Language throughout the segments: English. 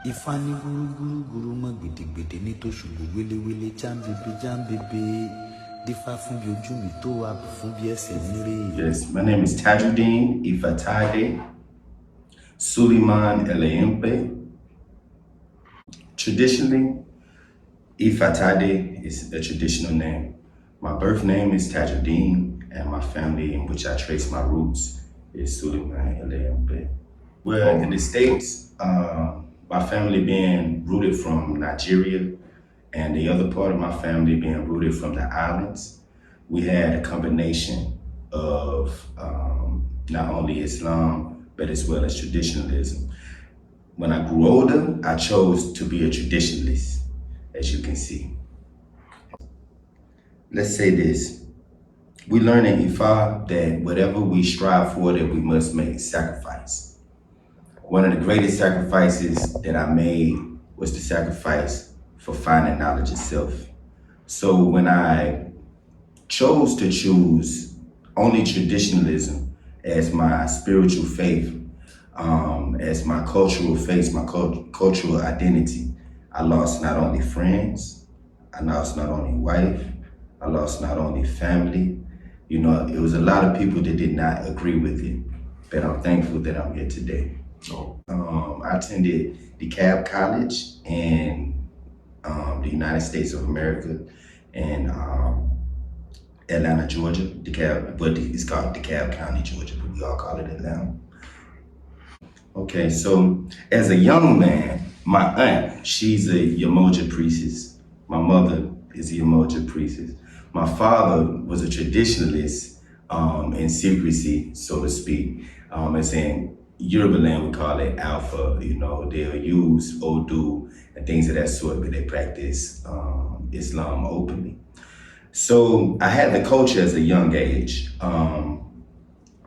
Ifá ní gúrúgúrú mọ́ gbèdégbèdé ní tó ṣùgbọ́n wéléwélé jámbébé dífá fún bí ojú mi tó àbò fún bí ẹsẹ̀ mi rè. Yes, my name is Tittle, Ifatade, Suleiman Eleyempe. Traditionally, Ifatade is a traditional name. My birth name is Tittle, and my family in which I trace my roots is Suleiman Eleyempe. Well, in the States, my family being rooted from Nigeria and the other part of my family being rooted from the islands, we had a combination of not only Islam, but as well as traditionalism. When I grew older, I chose to be a traditionalist, as you can see. Let's say this. We learn in Ifa that whatever we strive for, that we must make sacrifice. One of the greatest sacrifices that I made was the sacrifice for finding knowledge itself. So when I chose to choose only traditionalism as my spiritual faith, as my cultural faith, my cultural identity, I lost not only friends, I lost not only wife, I lost not only family. You know, it was a lot of people that did not agree with it, but I'm thankful that I'm here today. I attended DeKalb College in the United States of America in Atlanta, Georgia. DeKalb, but it's called DeKalb County, Georgia, but we all call it Atlanta. Okay, so as a young man, my aunt, she's a Yamoja priestess. My mother is a Yamoja priestess. My father was a traditionalist in secrecy, so to speak. As in Yoruba land, we call it alpha. You know, they'll use Odu and things of that sort, but they practice Islam openly. So I had the culture as a young age.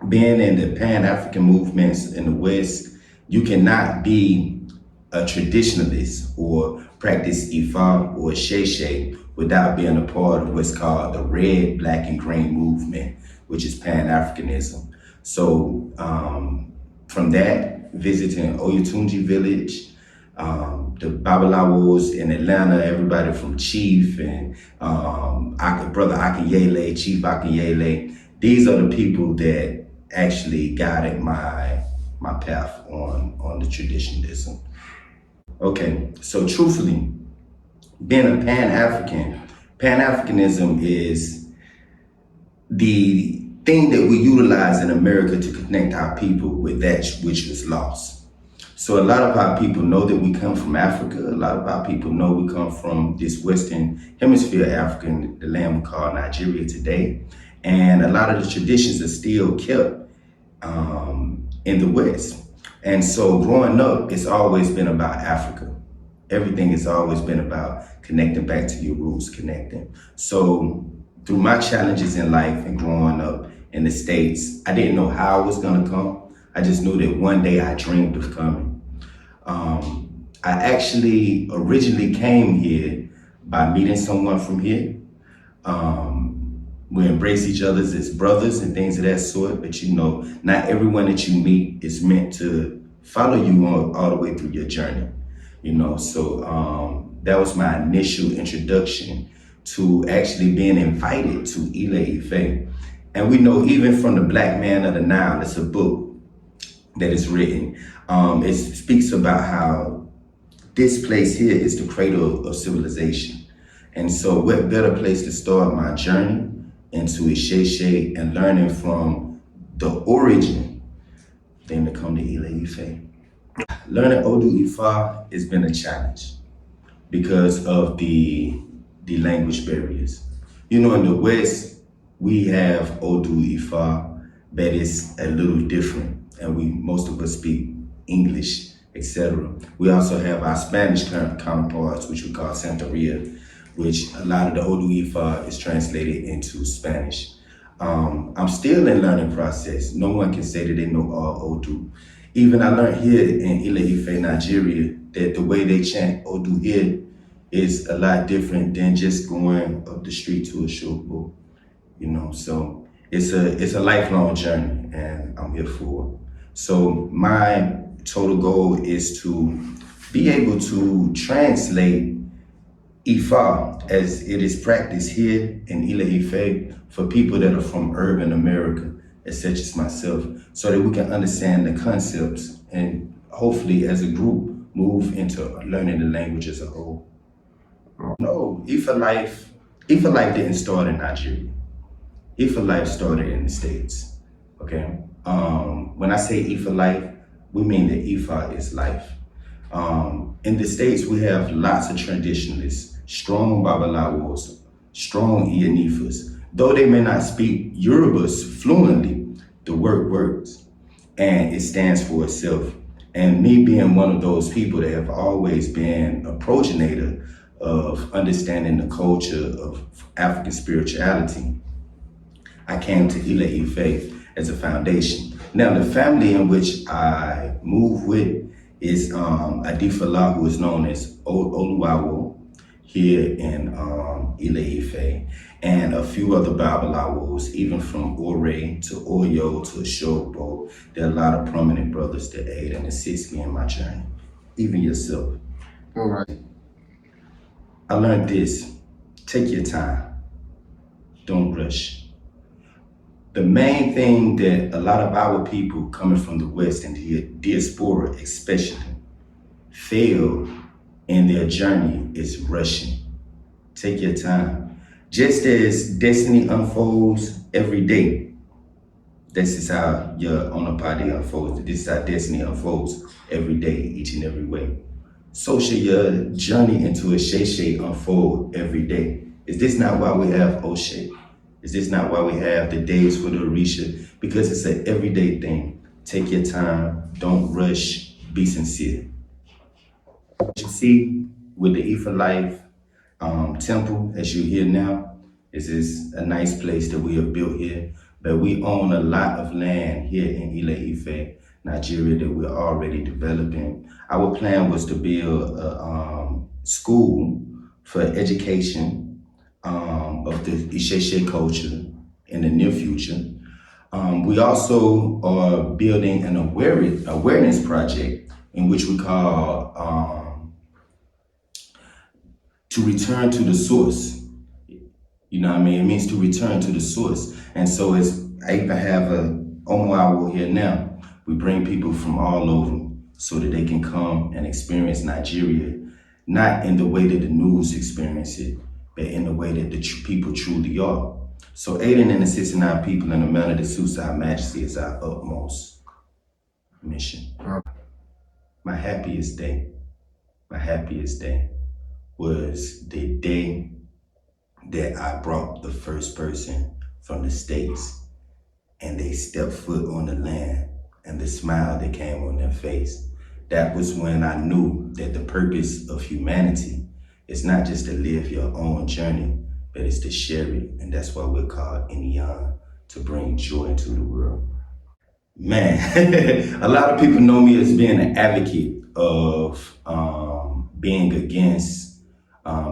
Being in the Pan-African movements in the West, you cannot be a traditionalist or practice Ifa or Isese without being a part of what's called the red, black, and green movement, which is Pan-Africanism. So from that, visiting Oyotunji village, the Babalawos in Atlanta, everybody from Chief and Brother Akinyele, Chief Akinyele, these are the people that actually guided my path on the traditionalism. Okay, so truthfully, being a Pan-Africanism is the thing that we utilize in America to connect our people with that which was lost. So a lot of our people know that we come from Africa. A lot of our people know we come from this Western Hemisphere Africa, the land we call Nigeria today. And a lot of the traditions are still kept in the West. And so growing up, it's always been about Africa. Everything has always been about connecting back to your roots, connecting. So through my challenges in life and growing up in the States, I didn't know how it was gonna come. I just knew that one day I dreamed of coming. I actually originally came here by meeting someone from here. We embrace each other as brothers and things of that sort, but you know, not everyone that you meet is meant to follow you all the way through your journey. You know, so that was my initial introduction to actually being invited to Ile Ife. And we know even from the Black Man of the Nile, it's a book that is written. It speaks about how this place here is the cradle of civilization. And so what better place to start my journey into Isese and learning from the origin than to come to Ile Ife. Learning Odu Ifa has been a challenge because of the language barriers. You know, in the West, we have Odu Ifa that is a little different, and most of us speak English, etc. We also have our Spanish counterparts, which we call Santeria, which a lot of the Odu Ifa is translated into Spanish. I'm still in learning process. No one can say that they know all Odu. Even I learned here in Ile Ife, Nigeria, that the way they chant Odu here is a lot different than just going up the street to a showboat, you know. So it's a lifelong journey, and I'm here for it. So my total goal is to be able to translate Ifa as it is practiced here in Ile-Ife for people that are from urban America, such as myself, so that we can understand the concepts and hopefully as a group move into learning the language as a whole. No, Ifa life didn't start in Nigeria. Ifa life started in the States, okay? When I say Ifa life, we mean that Ifa is life. In the States, we have lots of traditionalists, strong Babalawos, strong Iyanifas. Though they may not speak Yorubas fluently, the word works and it stands for itself. And me being one of those people that have always been a progenitor of understanding the culture of African spirituality, I came to Ile-Ife as a foundation. Now, the family in which I move with is Adifala, who is known as Oluwo here in Ile-Ife, and a few other Babalawos, even from Ore to Oyo to Ashogbo. There are a lot of prominent brothers that aid and assist me in my journey, even yourself. All right. I learned this: take your time, don't rush. The main thing that a lot of our people coming from the West and the diaspora especially fail in their journey is rushing. Take your time. Just as destiny unfolds every day, this is how your Onapade unfolds. This is how destiny unfolds every day, each and every way. So should your journey into Isese unfold every day. Is this not why we have Oshe? Is this not why we have the days for the Orisha? Because it's an everyday thing. Take your time, don't rush, be sincere. What you see with the Ifa Life temple, as you hear now, is a nice place that we have built here. But we own a lot of land here in Ile-Ife, Nigeria, that we're already developing. Our plan was to build a school for education of the Isese culture in the near future. We also are building an awareness project in which we call to return to the source. You know what I mean? It means to return to the source. And so I even have a Omoawo here now. We bring people from all over so that they can come and experience Nigeria, not in the way that the news experience it, but in the way that the people truly are. So aiding and assisting our people in a manner that suits our majesty is our utmost mission. My happiest day was the day that I brought the first person from the States and they stepped foot on the land and the smile that came on their face. That was when I knew that the purpose of humanity is not just to live your own journey, but it's to share it. And that's why we're called Inyan, to bring joy into the world. Man, a lot of people know me as being an advocate of being against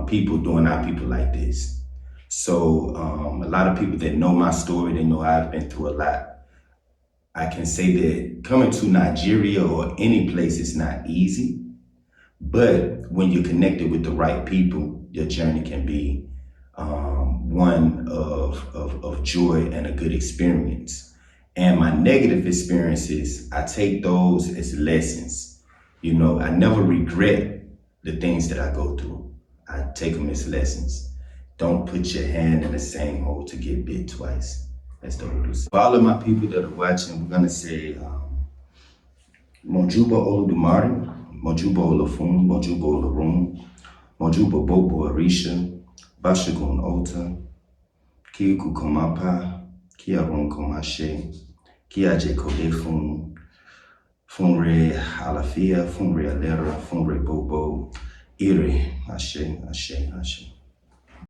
people doing our people like this. So a lot of people that know my story, they know I've been through a lot. I can say that coming to Nigeria or any place is not easy, but when you're connected with the right people, your journey can be one of joy and a good experience. And my negative experiences, I take those as lessons. You know, I never regret the things that I go through. I take them as lessons. Don't put your hand in the same hole to get bit twice. That's the Olu. For all of my people that are watching, we're gonna say, Mojuba Oludumare, Mojuba Olafun, Mojuba Olarum, Mojuba Bobo Arisha, Bashagun Ota, Kiku Komapa, Kiarun Komashe, Kiaje Kodefun, Funre Alafia, Funre Alera, Funre Bobo, Ire, Ashe, Ashe, Ashe.